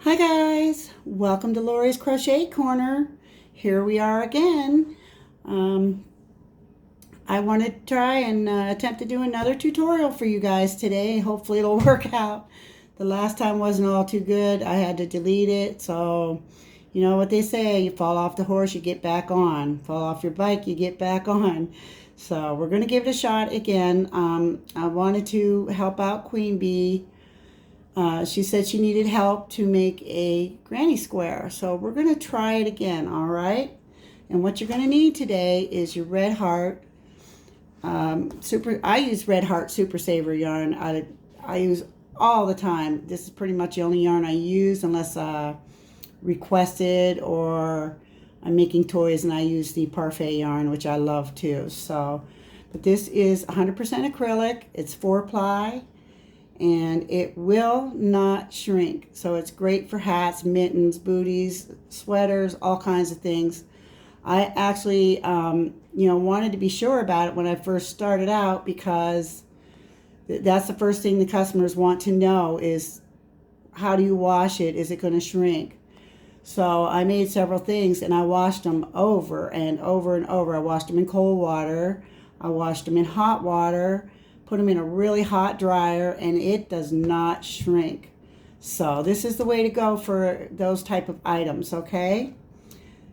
Hi guys, welcome to Lori's Crochet Corner. Here we are again. Um, I want to try and attempt to do another tutorial for you guys today. Hopefully it'll work out. The last time wasn't all too good. I had to delete it. So, you know what they say, you fall off the horse, you get back on. Fall off your bike, you get back on. So we're going to give it a shot again. I wanted to help out QueenBee. She said she needed help to make a granny square. So we're going to try it again, all right? And what you're going to need today is your red heart. I use red heart super saver yarn. I use all the time. This is pretty much the only yarn I use unless requested or I'm making toys and I use the parfait yarn, which I love too. So, but this is 100% acrylic. It's 4-ply. And it will not shrink. So it's great for hats, mittens, booties, sweaters, all kinds of things. I actually, wanted to be sure about it when I first started out because that's the first thing the customers want to know is how do you wash it? Is it going to shrink? So I made several things and I washed them over and over and over. I washed them in cold water. I washed them in hot water. Put them in a really hot dryer and it does not shrink. So this is the way to go for those type of items, okay?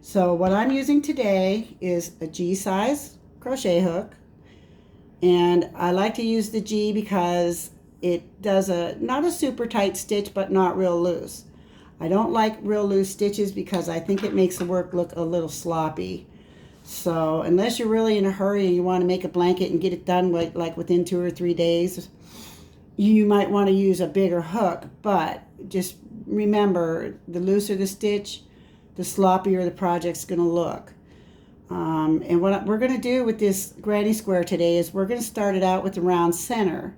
So what I'm using today is a G size crochet hook. And I like to use the G because it does not a super tight stitch, but not real loose. I don't like real loose stitches because I think it makes the work look a little sloppy. So unless you're really in a hurry and you want to make a blanket and get it done like within 2 or 3 days, you might want to use a bigger hook. But just remember, the looser the stitch, the sloppier the project's going to look. And what we're going to do with this granny square today is we're going to start it out with the round center.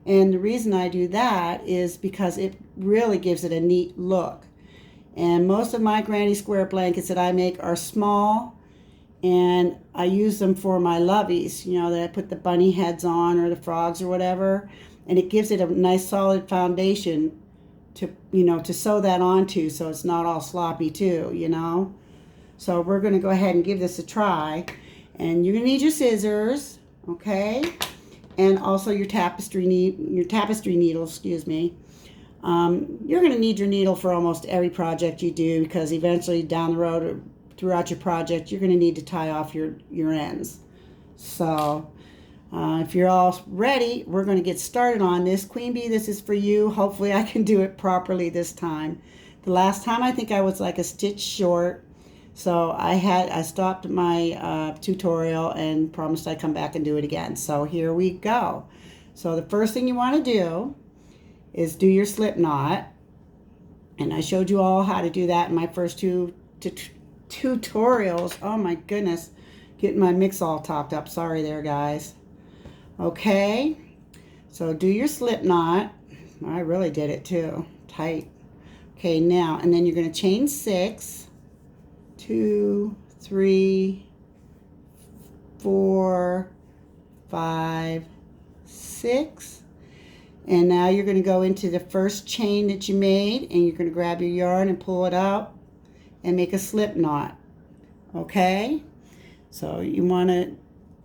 And the reason I do that is because it really gives it a neat look. And most of my granny square blankets that I make are small. And I use them for my loveys, that I put the bunny heads on or the frogs or whatever. And it gives it a nice solid foundation to sew that onto so it's not all sloppy too. So we're going to go ahead and give this a try. And you're going to need your scissors, okay? And also your tapestry needle, excuse me. You're going to need your needle for almost every project you do because eventually down the road throughout your project, you're going to need to tie off your ends. So if you're all ready, we're going to get started on this. QueenBee, this is for you. Hopefully I can do it properly this time. The last time I think I was like a stitch short. So I stopped my tutorial and promised I'd come back and do it again. So here we go. So the first thing you want to do is do your slip knot. And I showed you all how to do that in my first two tutorials. Oh my goodness, getting my mix all topped up. Sorry there, guys. Okay, so do your slip knot. I really did it too, tight. Okay, now, and then you're going to chain 6, 2, 3, 4, 5, 6. And now you're going to go into the first chain that you made, and you're going to grab your yarn and pull it up and make a slip knot. Okay, so you want to,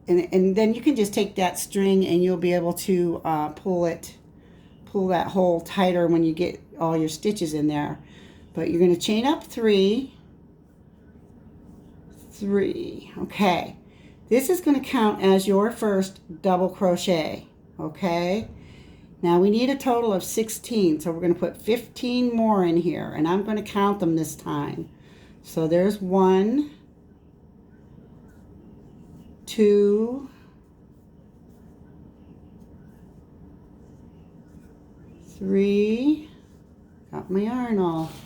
and then you can just take that string and you'll be able to pull that hole tighter when you get all your stitches in there. But you're going to chain up 3. Okay, this is going to count as your first double crochet. Okay, now we need a total of 16, so we're going to put 15 more in here, and I'm going to count them this time. So there's 1, 2, 3. Got my yarn off.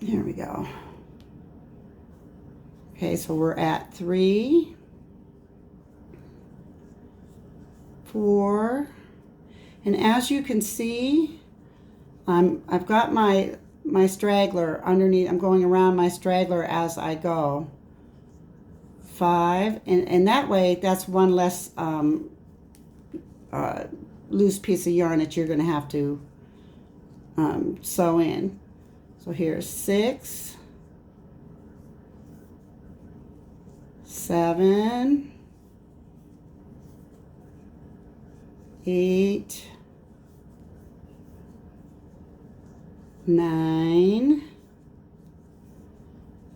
There we go. Okay, so we're at 3, 4, and as you can see, I've got my straggler underneath. I'm going around my straggler as I go. 5, and that way that's one less loose piece of yarn that you're going to have to sew in. So here's 6, 7, 8, 9,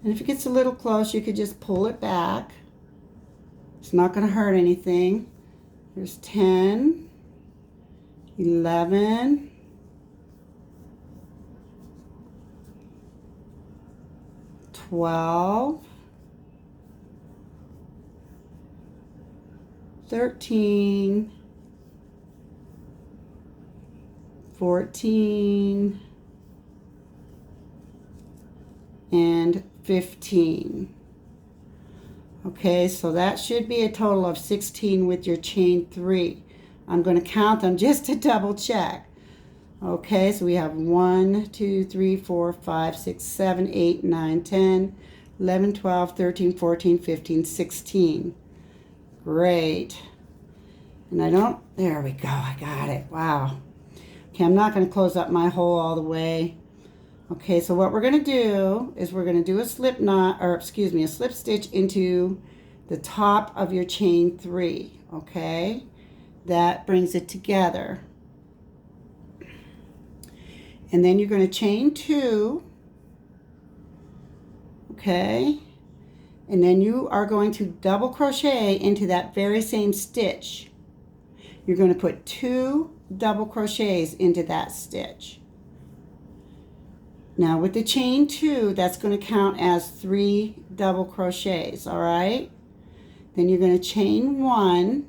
and if it gets a little close, you could just pull it back. It's not going to hurt anything. There's 10, 11, 12, 13, 14, and 15. Okay, so that should be a total of 16 with your chain 3. I'm going to count them just to double check. Okay, so we have 1, 2, 3, 4, 5, 6, 7, 8, 9, 10, 11, 12, 13, 14, 15, 16. Great. And there we go, I got it. Wow. Okay, I'm not going to close up my hole all the way. Okay, so what we're going to do is we're going to do a slip stitch into the top of your chain 3, okay? That brings it together. And then you're going to chain 2, okay? And then you are going to double crochet into that very same stitch. You're going to put 2 double crochets into that stitch. Now with the chain 2, that's going to count as 3 double crochets, all right? Then you're going to chain 1,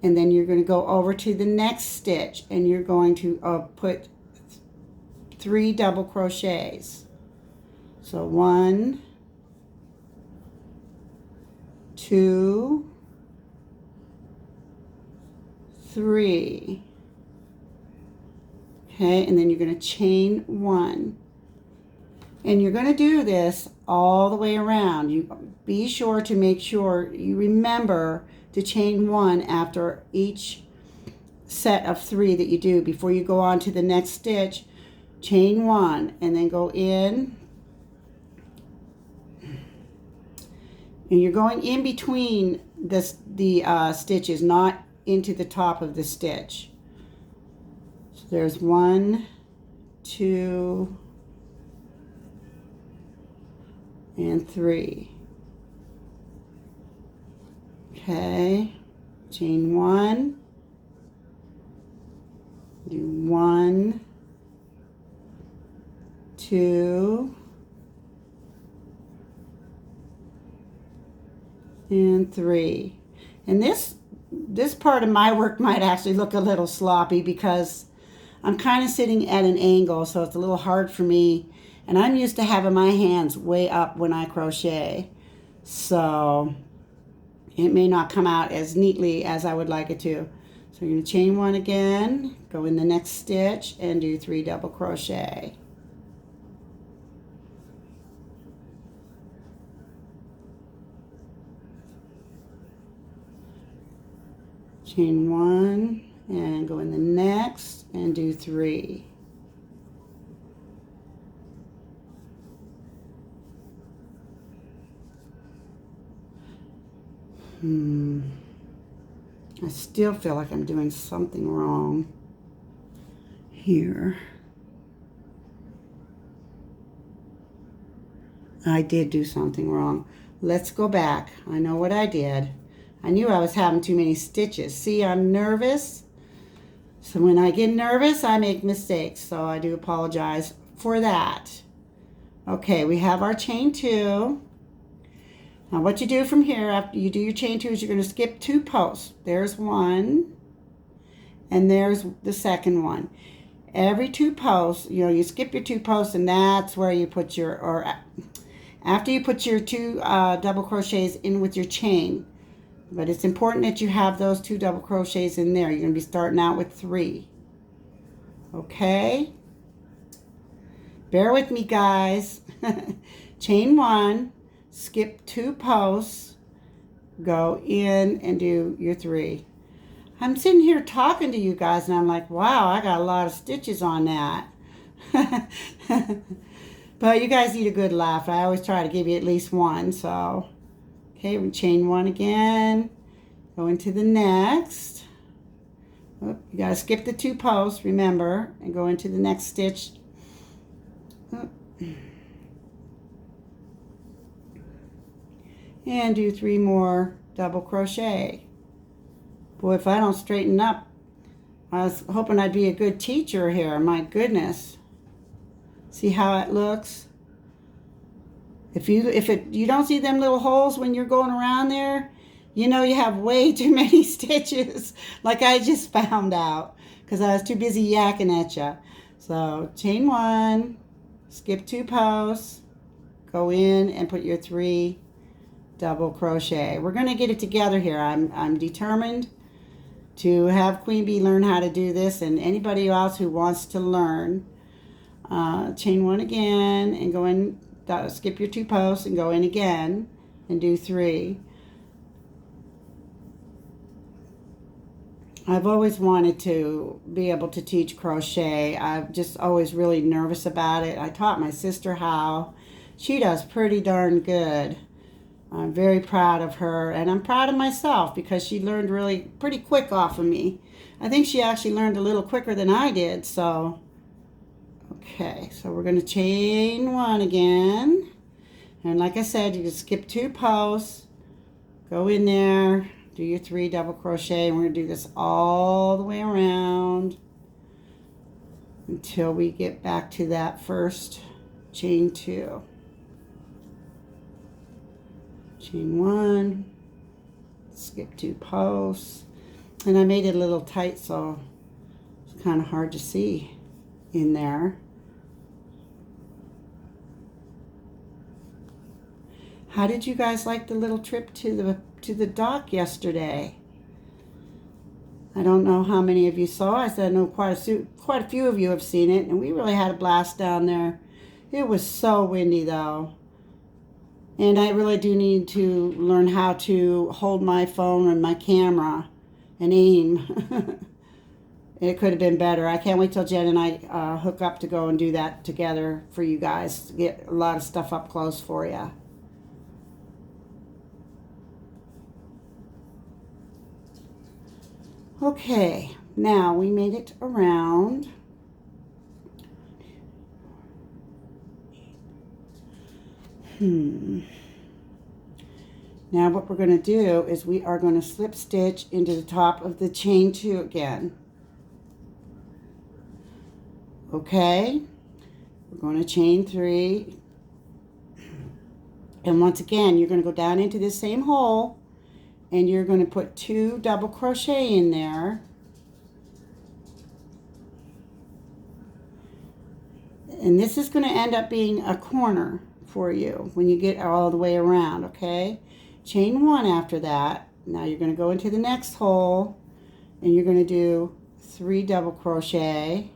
and then you're going to go over to the next stitch, and you're going to put 3 double crochets. So 1, 2, 3. Okay, and then you're going to chain 1. And you're going to do this all the way around. You be sure to make sure you remember to chain 1 after each set of 3 that you do. Before you go on to the next stitch, chain 1 and then go in. And you're going in between the stitches, not into the top of the stitch. There's 1, 2, and 3. Okay, chain 1, do 1, 2, and 3. And this part of my work might actually look a little sloppy because I'm kind of sitting at an angle, so it's a little hard for me. And I'm used to having my hands way up when I crochet. So it may not come out as neatly as I would like it to. So you're going to chain 1 again, go in the next stitch, and do 3 double crochet. Chain 1 and go in the next and do 3. I still feel like I'm doing something wrong here. I did do something wrong. Let's go back. I know what I did. I knew I was having too many stitches. See, I'm nervous. So when I get nervous, I make mistakes. So I do apologize for that. Okay, we have our chain 2. Now what you do from here after you do your chain 2 is you're going to skip 2 posts. There's 1, and there's the second one. Every 2 posts, you skip your 2 posts, and that's where you put after you put your 2 double crochets in with your chain. But it's important that you have those 2 double crochets in there. You're going to be starting out with 3. Okay? Bear with me, guys. Chain 1, skip 2 posts, go in and do your 3. I'm sitting here talking to you guys, and I'm like, wow, I got a lot of stitches on that. But you guys need a good laugh. I always try to give you at least one. So, okay, we chain one again. Go into the next. Oh, you got to skip the 2 posts, remember, and go into the next stitch. Oh. And do 3 more double crochet. Boy, if I don't straighten up, I was hoping I'd be a good teacher here. My goodness. See how it looks? If you don't see them little holes when you're going around there, you know you have way too many stitches, like I just found out, because I was too busy yakking at you. So chain 1, skip 2 posts, go in and put your 3 double crochet. We're going to get it together here. I'm determined to have QueenBee learn how to do this, and anybody else who wants to learn. Chain 1 again and go in, skip your 2 posts and go in again and do 3. I've always wanted to be able to teach crochet. I'm just always really nervous about it. I taught my sister how. She does pretty darn good. I'm very proud of her, and I'm proud of myself because she learned really pretty quick off of me. I think she actually learned a little quicker than I did, so okay, so we're going to chain 1 again. And like I said, you can skip 2 posts, go in there, do your 3 double crochet, and we're going to do this all the way around until we get back to that first chain 2. Chain 1, skip 2 posts, and I made it a little tight so it's kind of hard to see in there. How did you guys like the little trip to the dock yesterday? I don't know how many of you saw. I said I know quite a few of you have seen it, and we really had a blast down there. It was so windy though. And I really do need to learn how to hold my phone and my camera and aim. It could have been better. I can't wait till Jen and I hook up to go and do that together for you guys, to get a lot of stuff up close for you. Okay, now we made it around. Now what we're going to do is we are going to slip stitch into the top of the chain 2 again. Okay, we're going to chain 3, and once again you're going to go down into this same hole and you're going to put 2 double crochet in there, and this is going to end up being a corner for you when you get all the way around. Okay, chain 1 after that. Now you're going to go into the next hole and you're going to do 3 double crochet.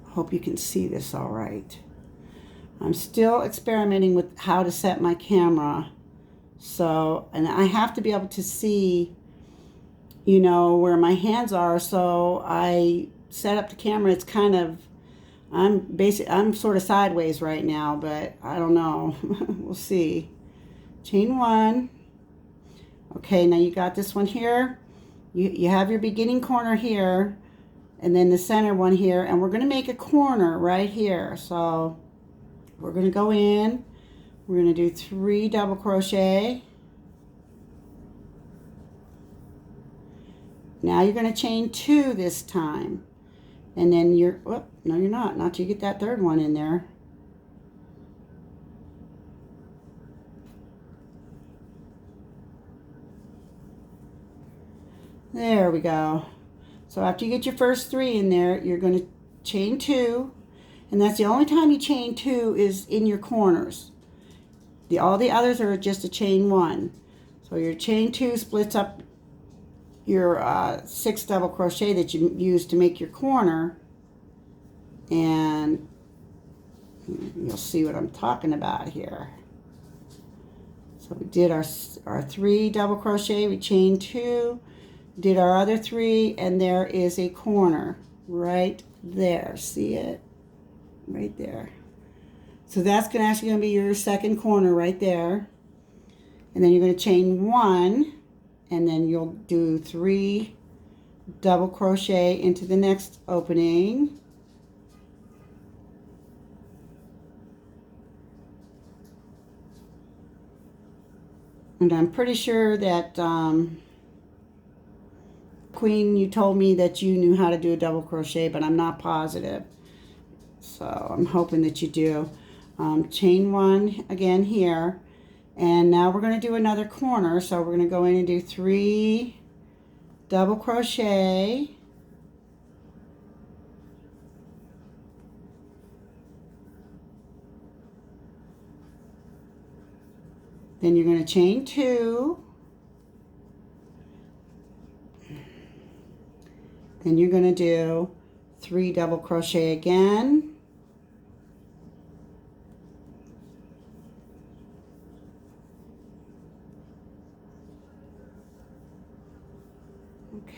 Hope you can see this all right. I'm still experimenting with how to set my camera. So, and I have to be able to see, you know, where my hands are. So I set up the camera. It's kind of, I'm sort of sideways right now, but I don't know. We'll see. Chain 1. Okay, now you got this one here. You have your beginning corner here, and then the center one here, and we're going to make a corner right here. So we're going to go in, we're going to do 3 double crochet. Now you're going to chain 2 this time, and then you're, whoop, no you're not till you get that 3rd one in there. There we go. So after you get your first 3 in there, you're going to chain 2, and that's the only time you chain 2 is in your corners. All the others are just a chain 1. So your chain 2 splits up your 6 double crochet that you use to make your corner, and you'll see what I'm talking about here. So we did our 3 double crochet, we chained 2, did our other 3, and there is a corner right there. See it? Right there. So that's actually going to be your second corner right there. And then you're going to chain 1, and then you'll do 3 double crochet into the next opening. And I'm pretty sure that Queen, you told me that you knew how to do a double crochet, but I'm not positive. So I'm hoping that you do. Chain 1 again here. And now we're going to do another corner. So we're going to go in and do 3 double crochet. Then you're going to chain 2. Then you're going to do 3 double crochet again.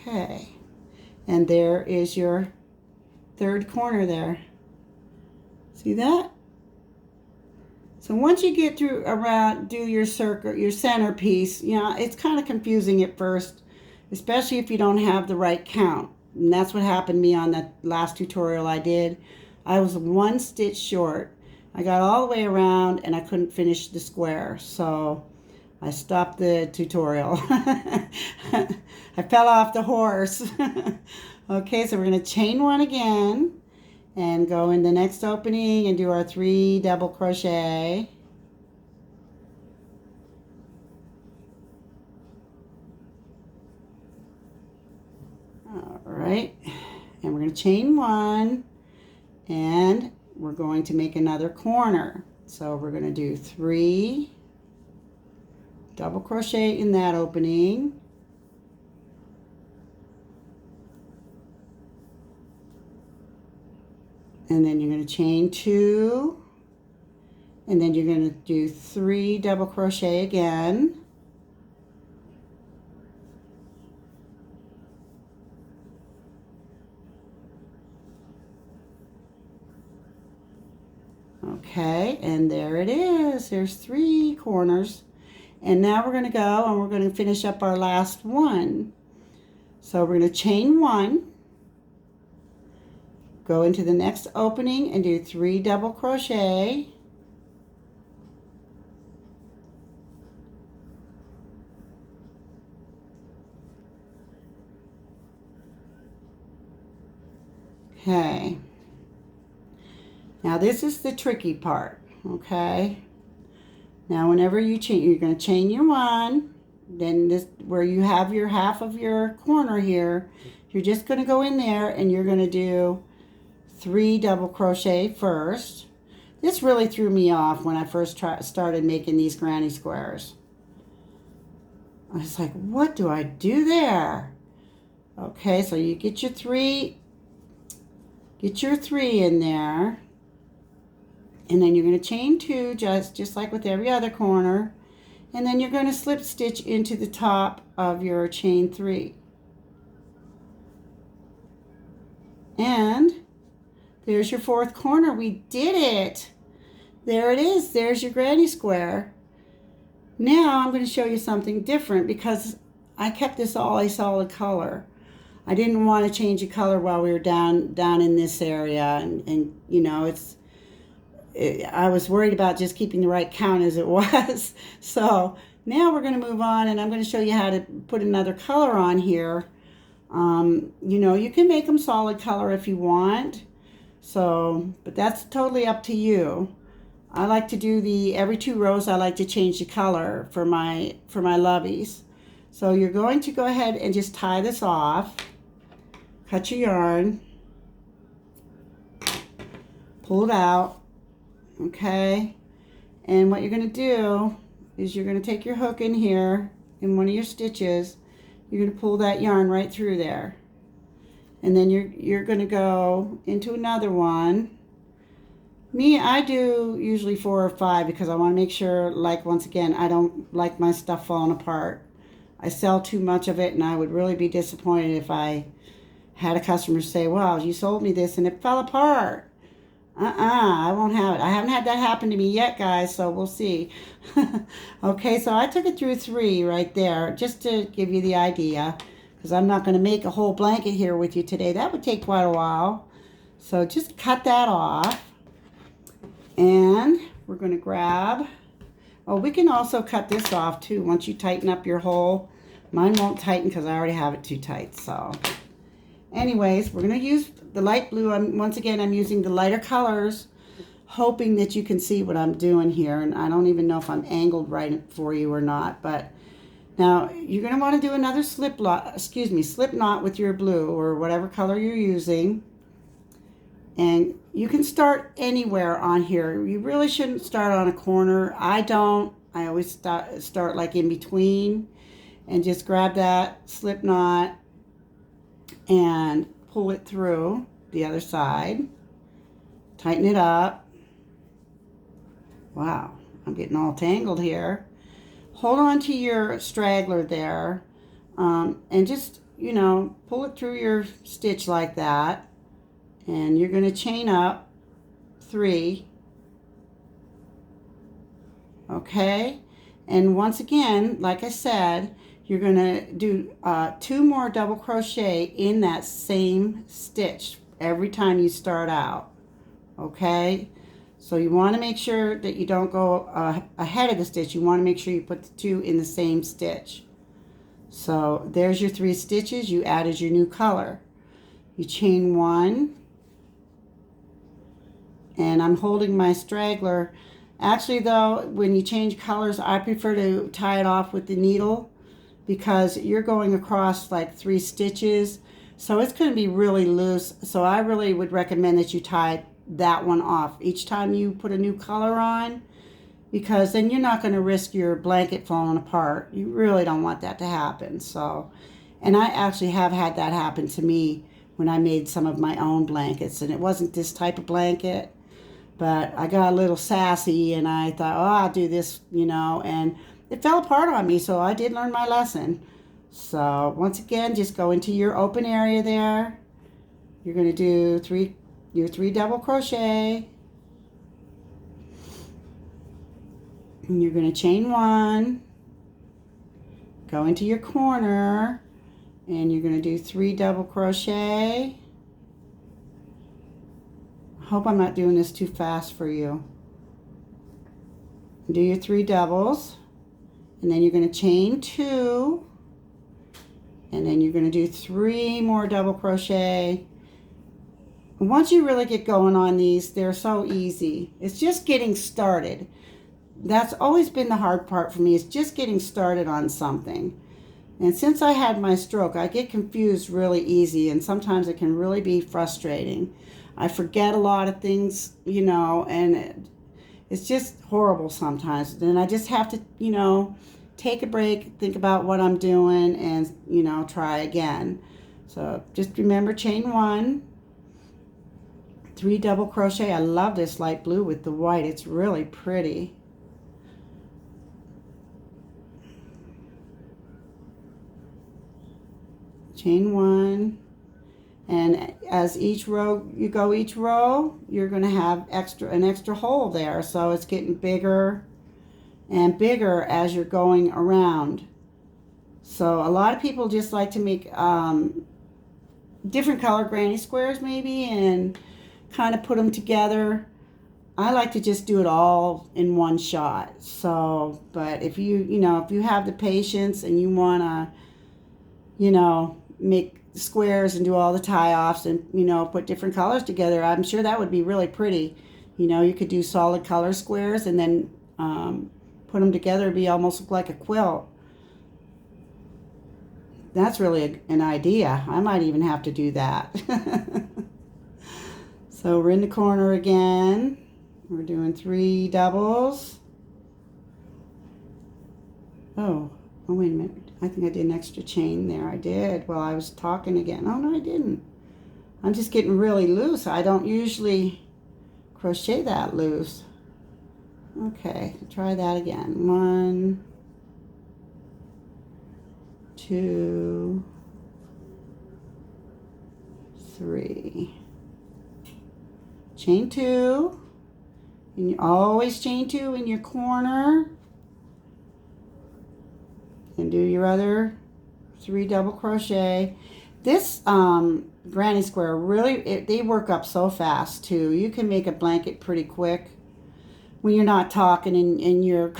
Okay, and there is your third corner there. See that? So once you get through around, do your circle, your centerpiece, you know, it's kind of confusing at first, especially if you don't have the right count. And that's what happened to me on that last tutorial I did. I was 1 stitch short. I got all the way around and I couldn't finish the square. So I stopped the tutorial. I fell off the horse. Okay, so we're going to chain 1 again and go in the next opening and do our 3 double crochet. All right, and we're going to chain 1 and we're going to make another corner. So we're going to do 3 double crochet in that opening. And then you're going to chain 2, and then you're going to do 3 double crochet again. Okay, and there it is. There's 3 corners. And now we're going to go and we're going to finish up our last one. So we're going to chain 1. Go into the next opening and do 3 double crochet. Okay. Now this is the tricky part, okay? Now whenever you chain, you're going to chain your 1, then this where you have your half of your corner here, you're just going to go in there and you're going to do 3 double crochet first. This really threw me off when I first started making these granny squares. I was like, what do I do there? Okay, so you get your 3 in there, and then you're going to chain 2 just like with every other corner, and then you're going to slip stitch into the top of your chain 3. And there's your 4th corner. We did it. There it is. There's your granny square. Now I'm going to show you something different because I kept this all a solid color. I didn't want to change the color while we were down in this area, and you know, I was worried about just keeping the right count as it was. So now we're going to move on, and I'm going to show you how to put another color on here. You know, you can make them solid color if you want. So, but that's totally up to you. I like to do every 2 rows I like to change the color for my loveys. So you're going to go ahead and just tie this off. Cut your yarn. Pull it out. Okay? And what you're going to do is you're going to take your hook in here in one of your stitches. You're going to pull that yarn right through there. And then you're going to go into another one. I do usually 4 or 5 because I want to make sure, like, once again, I don't like my stuff falling apart. I sell too much of it, and I would really be disappointed if I had a customer say, well, you sold me this and it fell apart. I won't have it. I haven't had that happen to me yet, guys, so we'll see. Okay, so I took it through 3 right there, just to give you the idea, because I'm not going to make a whole blanket here with you today. That would take quite a while. So just cut that off. And we're going to grab, oh, we can also cut this off too once you tighten up your hole. Mine won't tighten because I already have it too tight. So anyways, we're going to use the light blue. Once again, I'm using the lighter colors, hoping that you can see what I'm doing here. And I don't even know if I'm angled right for you or not. But now you're going to want to do another slip knot with your blue or whatever color you're using. And you can start anywhere on here. You really shouldn't start on a corner. I don't. I always start like in between, and just grab that slip knot and pull it through the other side. Tighten it up. Wow, I'm getting all tangled here. Hold on to your straggler there, and just, pull it through your stitch like that. And you're going to chain up 3. Okay? And once again, like I said, you're going to do 2 more double crochet in that same stitch every time you start out. Okay? So you want to make sure that you don't go ahead of the stitch. You want to make sure you put the 2 in the same stitch. So there's your 3 stitches. You added your new color. You chain 1. And I'm holding my straggler. Actually, though, when you change colors, I prefer to tie it off with the needle because you're going across like 3 stitches. So it's going to be really loose. So I really would recommend that you tie that one off each time you put a new color on, because then you're not going to risk your blanket falling apart. You really don't want that to happen. So, and I actually have had that happen to me when I made some of my own blankets. And it wasn't this type of blanket. But I got a little sassy and I thought, oh, I'll do this, and it fell apart on me. So I did learn my lesson. So once again, just go into your open area there. You're going to do your 3 double crochet. And you're going to chain 1. Go into your corner. And you're going to do 3 double crochet. Hope I'm not doing this too fast for you. Do your 3 doubles, and then you're going to chain 2, and then you're going to do 3 more double crochet. And once you really get going on these, they're so easy. It's just getting started. That's always been the hard part for me, is just getting started on something. And since I had my stroke, I get confused really easy, and sometimes it can really be frustrating. I forget a lot of things, and it's just horrible sometimes. Then I just have to, take a break, think about what I'm doing, and, try again. So just remember, chain 1, 3 double crochet. I love this light blue with the white. It's really pretty. Chain 1. And as each row, you're going to have an extra hole there. So it's getting bigger and bigger as you're going around. So a lot of people just like to make different color granny squares maybe and kind of put them together. I like to just do it all in one shot. So, but if you have the patience and you want to, make squares and do all the tie-offs and, put different colors together, I'm sure that would be really pretty. You could do solid color squares and then put them together. It'd be almost look like a quilt. That's really an idea. I might even have to do that. So we're in the corner again. We're doing 3 doubles. Oh, wait a minute. I think I did an extra chain there. I did while I was talking again. Oh, no, I didn't. I'm just getting really loose. I don't usually crochet that loose. Okay, try that again. 1, 2, 3. Chain 2. And you always chain 2 in your corner. And do your other 3 double crochet. This Granny Square really, they work up so fast too. You can make a blanket pretty quick when you're not talking and you're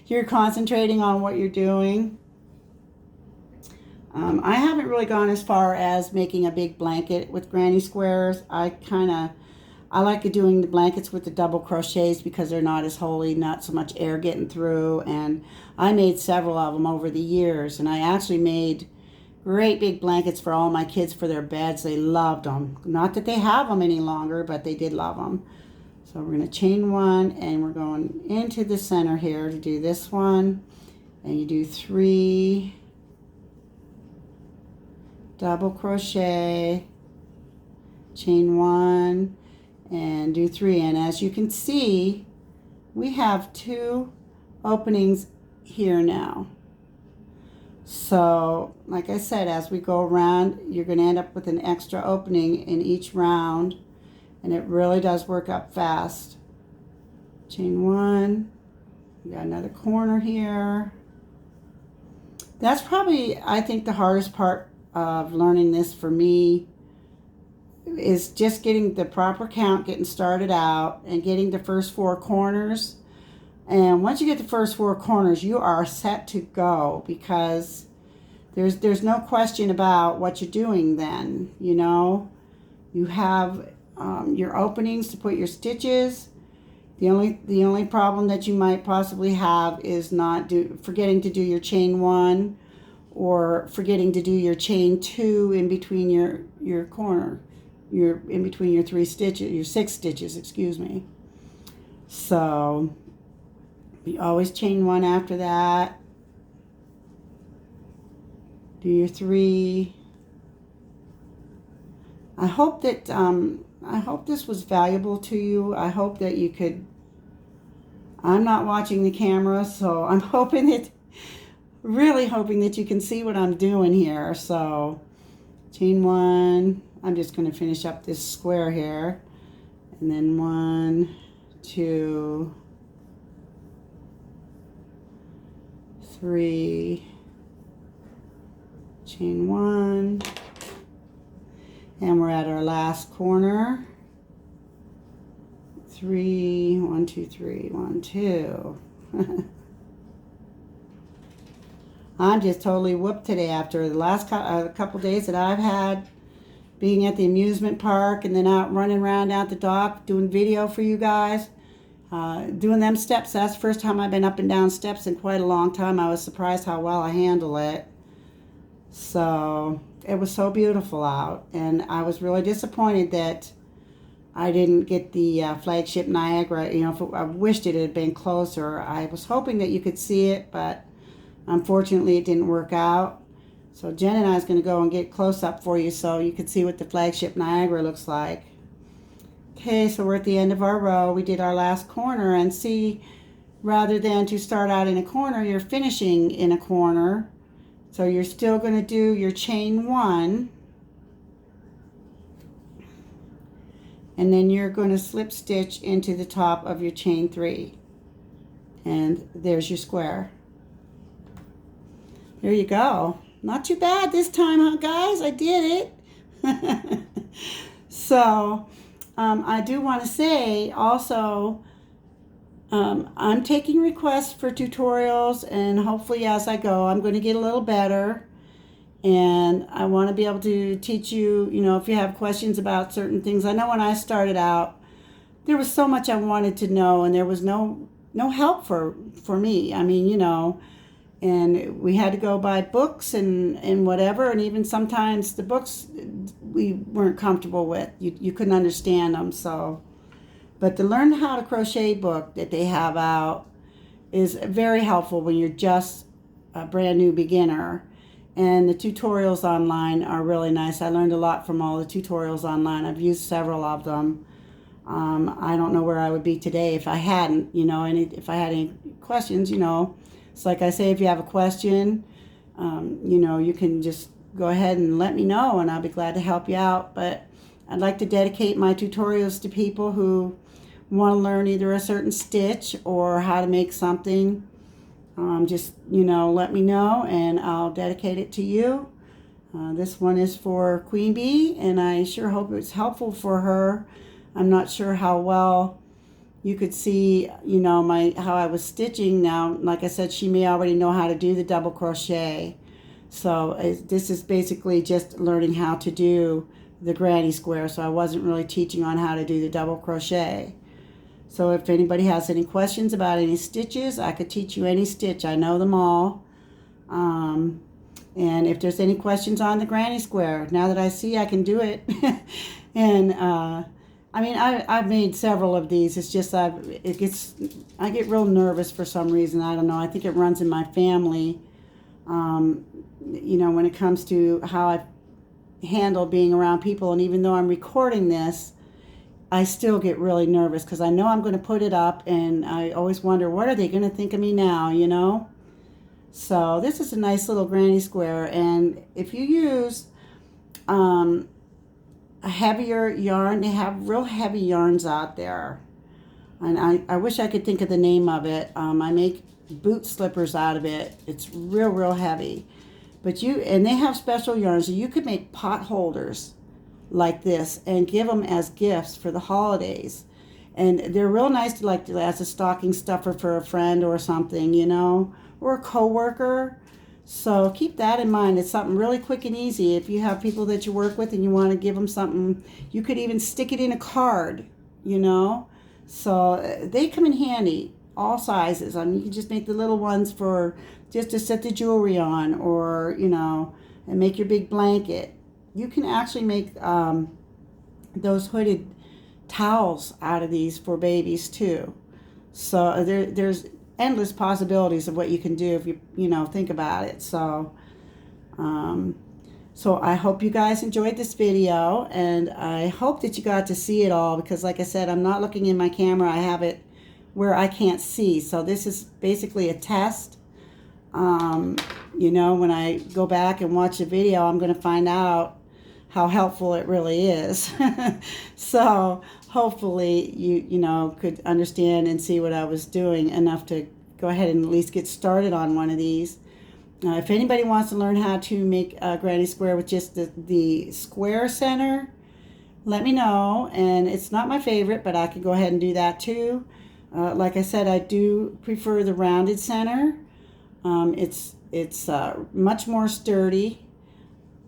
you're concentrating on what you're doing. I haven't really gone as far as making a big blanket with Granny Squares. I like doing the blankets with the double crochets because they're not as holey, not so much air getting through. And I made several of them over the years, and I actually made great big blankets for all my kids for their beds. They loved them. Not that they have them any longer, but they did love them. So we're going to chain 1, and we're going into the center here to do this one. And you do 3 double crochet, chain 1, and do 3. And as you can see, we have 2 openings here now. So, like I said, as we go around, you're going to end up with an extra opening in each round, and it really does work up fast. Chain 1, we got another corner here. That's probably, I think, the hardest part of learning this for me is just getting the proper count, getting started out, and getting the first 4 corners. And once you get the first 4 corners, you are set to go, because there's no question about what you're doing then. You know, you have your openings to put your stitches. The only problem that you might possibly have is forgetting to do your chain 1, or forgetting to do your chain 2 in between your corner. You're in between your 3 stitches, your 6 stitches, excuse me. So you always chain 1 after that. Do your 3. I hope this was valuable to you. I hope that you could. I'm not watching the camera, so I'm really hoping that you can see what I'm doing here. So chain 1. I'm just going to finish up this square here, and then 1, 2, 3, chain 1, and we're at our last corner. 3, 1, 2, 3, 1, 2. I'm just totally whooped today after the last couple days that I've had being at the amusement park, and then out running around out the dock doing video for you guys, doing them steps. That's the first time I've been up and down steps in quite a long time. I was surprised how well I handle it. So it was so beautiful out, and I was really disappointed that I didn't get the flagship Niagara. You know, I wished it had been closer. I was hoping that you could see it, but unfortunately it didn't work out. So Jen and I is going to go and get close up for you so you can see what the flagship Niagara looks like. Okay, so we're at the end of our row. We did our last corner, and see, rather than to start out in a corner, you're finishing in a corner. So you're still going to do your chain 1, and then you're going to slip stitch into the top of your chain 3. And there's your square. There you go. Not too bad this time, huh, guys? I did it. So, I do want to say also, I'm taking requests for tutorials, and hopefully as I go, I'm going to get a little better. And I want to be able to teach you, you know, if you have questions about certain things. I know when I started out, there was so much I wanted to know, and there was no help for me. I mean, you know, and we had to go buy books and whatever, and even sometimes the books we weren't comfortable with. You couldn't understand them. So, but the Learn How to Crochet book that they have out is very helpful when you're just a brand new beginner. And the tutorials online are really nice. I learned a lot from all the tutorials online. I've used several of them. I don't know where I would be today if I hadn't, you know, if I had any questions, you know. It's like I say, if you have a question, You know, you can just go ahead and let me know, and I'll be glad to help you out. But I'd like to dedicate my tutorials to people who want to learn either a certain stitch or how to make something. Just, you know, let me know and I'll dedicate it to you. This one is for QueenBee, and I sure hope it's helpful for her. I'm not sure how well you could see, you know, how I was stitching. Now, like I said, she may already know how to do the double crochet. So this is basically just learning how to do the granny square. So I wasn't really teaching on how to do the double crochet. So if anybody has any questions about any stitches, I could teach you any stitch. I know them all. And if there's any questions on the granny square, now that I see I can do it. And I mean, I've made several of these. It's just I get real nervous for some reason. I don't know. I think it runs in my family. You know, when it comes to how I handle being around people, and even though I'm recording this, I still get really nervous because I know I'm going to put it up, and I always wonder, what are they going to think of me now, you know? So this is a nice little granny square, and if you use a heavier yarn, they have real heavy yarns out there, and I wish I could think of the name of it. I make boot slippers out of it. It's real heavy, but they have special yarns, so you could make pot holders like this and give them as gifts for the holidays, and they're real nice to like as a stocking stuffer for a friend or something, you know, or a coworker. So keep that in mind. It's something really quick and easy. If you have people that you work with and you want to give them something, you could even stick it in a card, you know. So they come in handy, all sizes. I mean, you can just make the little ones for just to set the jewelry on, or, you know, and make your big blanket. You can actually make those hooded towels out of these for babies too. So there's endless possibilities of what you can do if you know, think about it. So so I hope you guys enjoyed this video, and I hope that you got to see it all, because like I said, I'm not looking in my camera. I have it where I can't see. So this is basically a test. You know, when I go back and watch the video, I'm going to find out how helpful it really is. So hopefully you know, could understand and see what I was doing enough to go ahead and at least get started on one of these. If anybody wants to learn how to make a granny square with just the square center, let me know. And it's not my favorite, but I could go ahead and do that too. Like I said, I do prefer the rounded center. It's much more sturdy,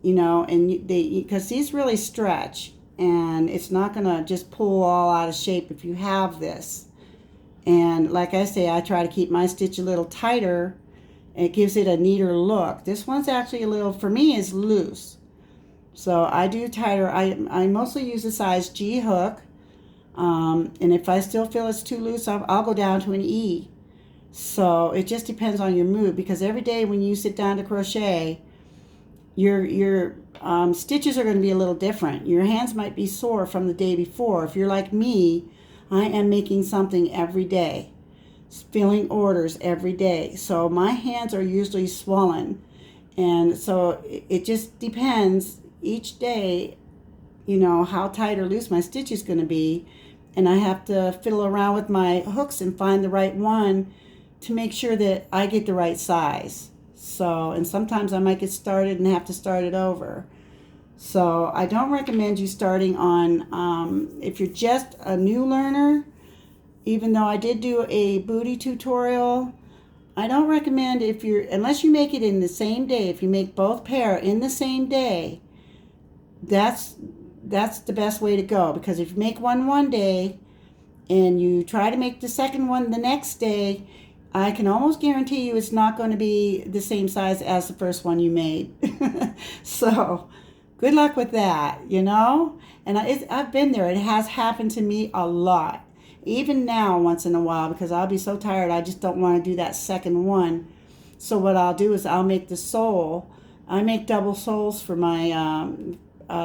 you know, and because these really stretch, and it's not gonna just pull all out of shape if you have this. And like I say, I try to keep my stitch a little tighter. It gives it a neater look. This one's actually a little, for me, is loose, so I do tighter. I mostly use a size G hook, and if I still feel it's too loose, I'll go down to an E. So it just depends on your mood, because every day when you sit down to crochet, your stitches are going to be a little different. Your hands might be sore from the day before. If you're like me, I am making something every day, filling orders every day. So my hands are usually swollen. And so it just depends each day, you know, how tight or loose my stitch is going to be. And I have to fiddle around with my hooks and find the right one to make sure that I get the right size. So, and sometimes I might get started and have to start it over. So I don't recommend you starting on, if you're just a new learner, even though I did do a booty tutorial, I don't recommend, unless you make it in the same day. If you make both pair in the same day, that's the best way to go. Because if you make one day and you try to make the second one the next day, I can almost guarantee you it's not going to be the same size as the first one you made. So good luck with that, you know. And I've been there. It has happened to me a lot. Even now, once in a while, because I'll be so tired, I just don't want to do that second one. So what I'll do is I'll make the sole. I make double soles for my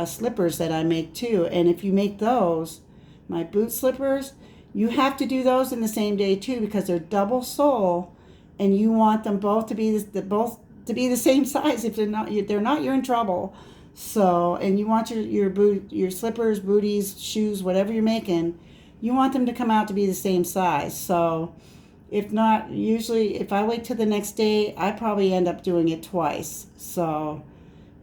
slippers that I make too. And if you make those, my boot slippers, you have to do those in the same day too, because they're double sole, and you want them both to be both to be the same size. If they're not, you're in trouble. So, and you want your slippers, booties, shoes, whatever you're making, you want them to come out to be the same size. So if not, usually if I wait till the next day, I probably end up doing it twice. So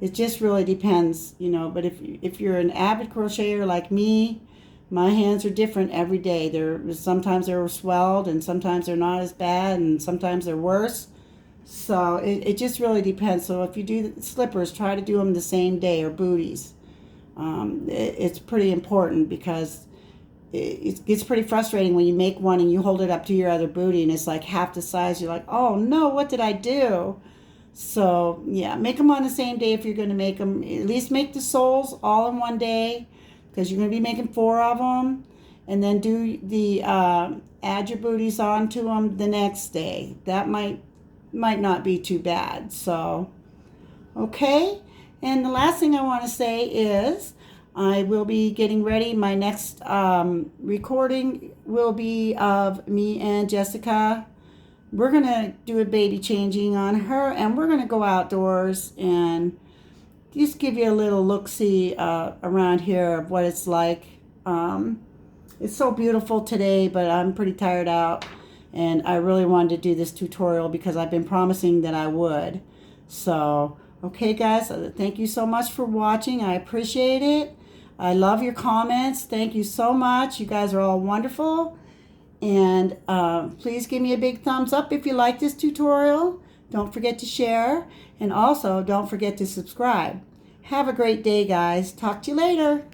it just really depends, but if you're an avid crocheter like me, my hands are different every day. Sometimes they're swelled, and sometimes they're not as bad, and sometimes they're worse. So it just really depends. So if you do slippers, try to do them the same day, or booties. It's pretty important, because it gets pretty frustrating when you make one and you hold it up to your other booty and it's like half the size. You're like, oh no, what did I do? So yeah, make them on the same day if you're going to make them. At least make the soles all in one day, because you're going to be making 4 of them, and then do the add your booties onto them the next day. That might not be too bad. So okay, and the last thing I want to say is I will be getting ready. My next recording will be of me and Jessica. We're going to do a baby changing on her, and we're going to go outdoors and just give you a little look-see around here of what it's like. It's so beautiful today, but I'm pretty tired out, and I really wanted to do this tutorial because I've been promising that I would. So, okay guys, thank you so much for watching. I appreciate it. I love your comments. Thank you so much. You guys are all wonderful. And please give me a big thumbs up if you like this tutorial. Don't forget to share. And also, don't forget to subscribe. Have a great day, guys. Talk to you later.